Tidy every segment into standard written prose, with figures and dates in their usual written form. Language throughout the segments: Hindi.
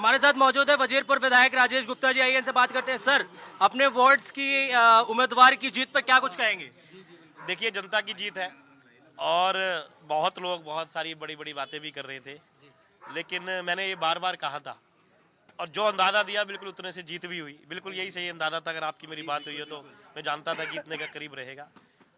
हमारे साथ मौजूद है वजीरपुर विधायक राजेश गुप्ता जी, आइए इनसे बात करते हैं। सर, अपने वार्ड्स की उम्मीदवार की जीत पर क्या कुछ कहेंगे? देखिए, जनता की जीत है और बहुत लोग बहुत सारी बड़ी बड़ी बातें भी कर रहे थे, लेकिन मैंने ये बार बार कहा था और जो अंदाजा दिया बिल्कुल उतने से जीत भी हुई। बिल्कुल यही सही अंदाजा था। अगर आपकी मेरी बात हुई है तो मैं जानता था जीतने का करीब रहेगा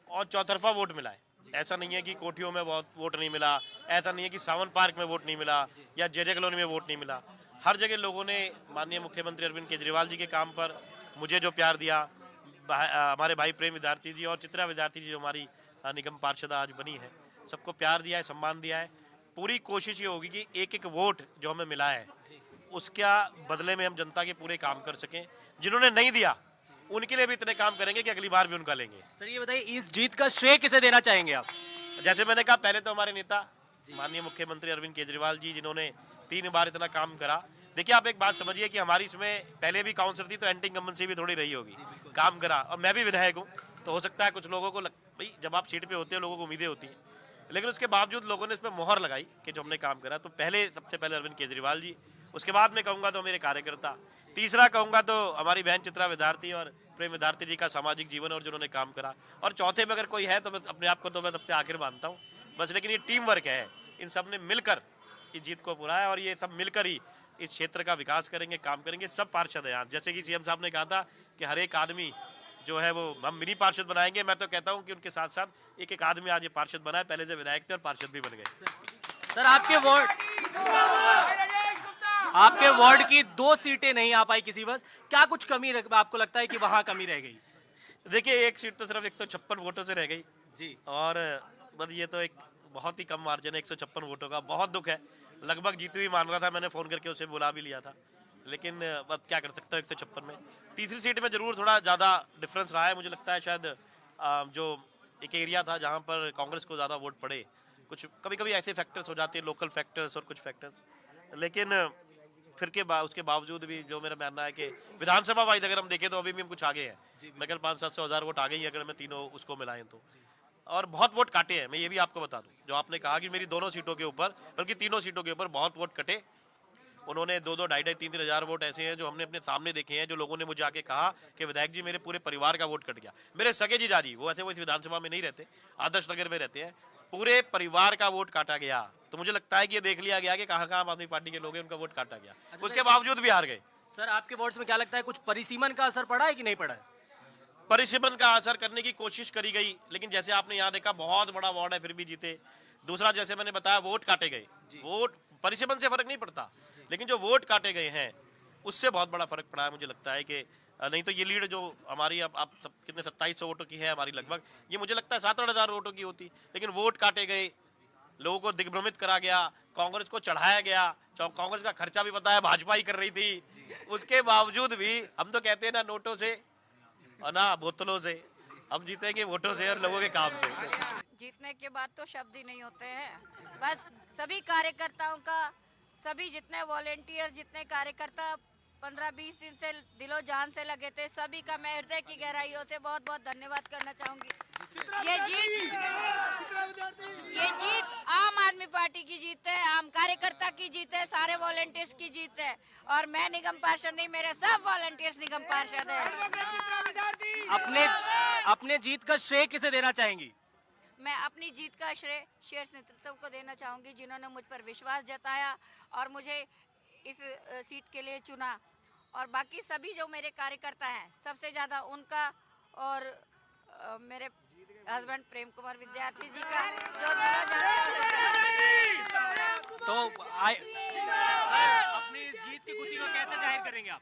और चौतरफा वोट मिला है। ऐसा नहीं है कि कोठियों में बहुत वोट नहीं मिला, ऐसा नहीं है कि सावन पार्क में वोट नहीं मिला या जेजे कॉलोनी में वोट नहीं मिला। हर जगह लोगों ने माननीय मुख्यमंत्री अरविंद केजरीवाल जी के काम पर मुझे जो प्यार दिया, हमारे भाई प्रेम विद्यार्थी जी और चित्रा विद्यार्थी जी जो हमारी निगम पार्षद आज बनी है, सबको प्यार दिया है, सम्मान दिया है। पूरी कोशिश ये होगी कि एक एक वोट जो हमें मिला है उसका बदले में हम जनता के पूरे काम कर सकें। जिन्होंने नहीं दिया उनके लिए भी इतने काम करेंगे कि अगली बार भी उनका लेंगे। सर ये बताइए, इस जीत का श्रेय किसे देना चाहेंगे आप? जैसे मैंने कहा, पहले तो हमारे नेता माननीय मुख्यमंत्री अरविंद केजरीवाल जी, जिन्होंने 3 बार इतना काम करा। देखिए, आप एक बात समझिए कि हमारी इसमें पहले भी काउंसिलर थी तो एंटी इनकम्बेंसी भी थोड़ी रही होगी, काम करा। और मैं भी विधायक हूँ, तो हो सकता है कुछ लोगों को भाई जब आप सीट पे होते हो लोगों को उम्मीदें होती हैं, लेकिन उसके बावजूद लोगों ने इसमें मोहर लगाई कि जो हमने काम करा। तो सबसे पहले अरविंद केजरीवाल जी, उसके बाद मैं कहूँगा तो मेरे कार्यकर्ता, तीसरा कहूँगा तो हमारी बहन चित्रा विद्यार्थी और प्रेम विद्यार्थी जी का सामाजिक जीवन और जिन्होंने काम करा, और चौथे में अगर कोई है तो मैं अपने आप को तो मैं सबसे आखिर मानता हूँ बस। लेकिन ये टीम वर्क है, इन सब ने मिलकर इस जीत को पूरा है और ये सब मिलकर ही इस क्षेत्र का विकास करेंगे, काम करेंगे। सब पार्षद हैं यहाँ, जैसे कि सीएम साहब ने कहा था कि हर एक आदमी जो है वो हम मिनी पार्षद बनाएंगे। मैं तो कहता हूँ कि उनके साथ साथ एक एक आदमी आज ये पार्षद बनाए, पहले से विधायक थे और पार्षद भी बन गए। सर आपके वार्ड की 2 सीटें नहीं आ पाई किसी बस, क्या कुछ कमी आपको लगता है कि वहाँ कमी रह गई? देखिए, एक सीट तो सिर्फ 156 वोटों से रह गई जी, और बस ये तो एक बहुत ही कम मार्जिन है 156 वोटों का। बहुत दुख है, लगभग जीती हुई मान रहा था, मैंने फोन करके उसे बुला भी लिया था, लेकिन अब क्या कर सकता हूँ 156 में। तीसरी सीट में जरूर थोड़ा ज़्यादा डिफरेंस रहा है। मुझे लगता है शायद जो एक एरिया था जहाँ पर कांग्रेस को ज़्यादा वोट पड़े, कुछ कभी कभी ऐसे फैक्टर्स हो जाते हैं, लोकल फैक्टर्स और कुछ फैक्टर्स, लेकिन फिर उसके बावजूद भी जो मेरा मानना है कि विधानसभा वाइज अगर हम देखें तो अभी भी हम कुछ आगे हैं। मैं कल 500-700 हज़ार वोट आ गई अगर मैं तीनों उसको मिलाएं तो, और बहुत वोट काटे हैं। मैं ये भी आपको बता दूं, जो आपने कहा कि मेरी दोनों सीटों के ऊपर, बल्कि तीनों सीटों के ऊपर बहुत वोट कटे। उन्होंने 2-2, 2.5-2, 3-3 हज़ार वोट ऐसे हैं जो हमने अपने सामने देखे हैं, जो लोगों ने मुझे आके कहा कि विधायक जी मेरे पूरे परिवार का वोट कट गया। मेरे सगे जीजा जी, वो ऐसे वो इस विधानसभा में नहीं रहते, आदर्श नगर में रहते हैं, पूरे परिवार का वोट काटा गया। तो मुझे लगता है कि ये देख लिया गया कि कहाँ कहाँ आम आदमी पार्टी के लोग हैं, उनका वोट काटा गया, उसके बावजूद भी हार गए। सर आपके वार्ड्स में क्या लगता है, कुछ परिसीमन का असर पड़ा है कि नहीं पड़ा है? परिसीमन का असर करने की कोशिश करी गई, लेकिन जैसे आपने यहाँ देखा बहुत बड़ा वार्ड है फिर भी जीते। दूसरा, जैसे मैंने बताया, वोट काटे गए। वोट परिसीमन से फर्क नहीं पड़ता, लेकिन जो वोट काटे गए हैं उससे बहुत बड़ा फर्क पड़ा है। मुझे लगता है कि नहीं तो ये लीड जो हमारी अब आप सब कितने 2700 वोटों की है हमारी लगभग, ये मुझे लगता है 7-8 हज़ार वोटों की होती, लेकिन वोट काटे गए, लोगों को दिग्भ्रमित करा गया, कांग्रेस को चढ़ाया गया। कांग्रेस का खर्चा भी पता है भाजपा ही कर रही थी, उसके बावजूद भी हम तो कहते हैं ना नोटों से और ना बोतलों से, हम जीतेंगे वोटों से और लोगों के काम से। जीतने के बाद तो शब्द ही नहीं होते हैं। बस सभी कार्यकर्ताओं का, सभी जितने वॉलेंटियर, जितने कार्यकर्ता 15-20 दिन से दिलो जान से लगे थे, सभी का मैं हृदय की गहराइयों से बहुत बहुत धन्यवाद करना चाहूंगी। ये जीत आम आदमी पार्टी की जीत है, आम कार्यकर्ता की जीत है, सारे वॉलेंटियर्स की जीत है, और मैं निगम पार्षद नहीं, मेरे सब वॉलेंटियर्स निगम पार्षद है। अपने जीत का श्रेय किसे देना चाहेंगी? मैं अपनी जीत का श्रेय शीर्ष नेतृत्व को देना चाहूंगी, जिन्होंने मुझ पर विश्वास जताया और मुझे इस सीट के लिए चुना, और बाकी सभी जो मेरे कार्यकर्ता हैं सबसे ज्यादा उनका, और मेरे हस्बैंड प्रेम कुमार विद्यार्थी जी का जो तो अपनी इस जीत की खुशी को कैसे जाहिर करेंगे आप?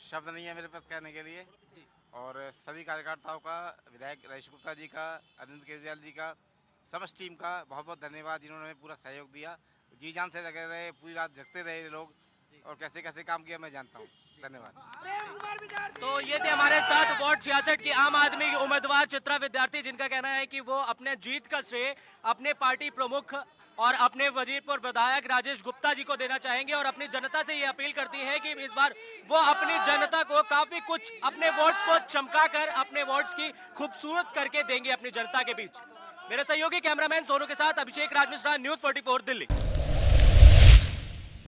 शब्द नहीं है मेरे पास कहने के लिए, और सभी कार्यकर्ताओं का, विधायक राजेश गुप्ता जी का, अरविंद केजरीवाल जी का, समस्त टीम का बहुत बहुत धन्यवाद, जिन्होंने हमें पूरा सहयोग दिया। जी जान से लगे रहे, पूरी रात जगते रहे लोग, और कैसे कैसे काम किया मैं जानता हूँ। धन्यवाद। तो ये थे हमारे साथ वार्ड 66 की आम आदमी की उम्मीदवार चित्रा विद्यार्थी, जिनका कहना है कि वो अपने जीत का श्रेय अपने पार्टी प्रमुख और अपने वजीरपुर विधायक राजेश गुप्ता जी को देना चाहेंगे, और अपनी जनता से ये अपील करती है कि इस बार वो अपनी जनता को काफी कुछ अपने वोट्स को चमकाकर, अपने वोट्स की खूबसूरत करके देंगे अपनी जनता के बीच। मेरे सहयोगी कैमरामैन सोनू के साथ अभिषेक राजमिश्रा, न्यूज़ 44 दिल्ली।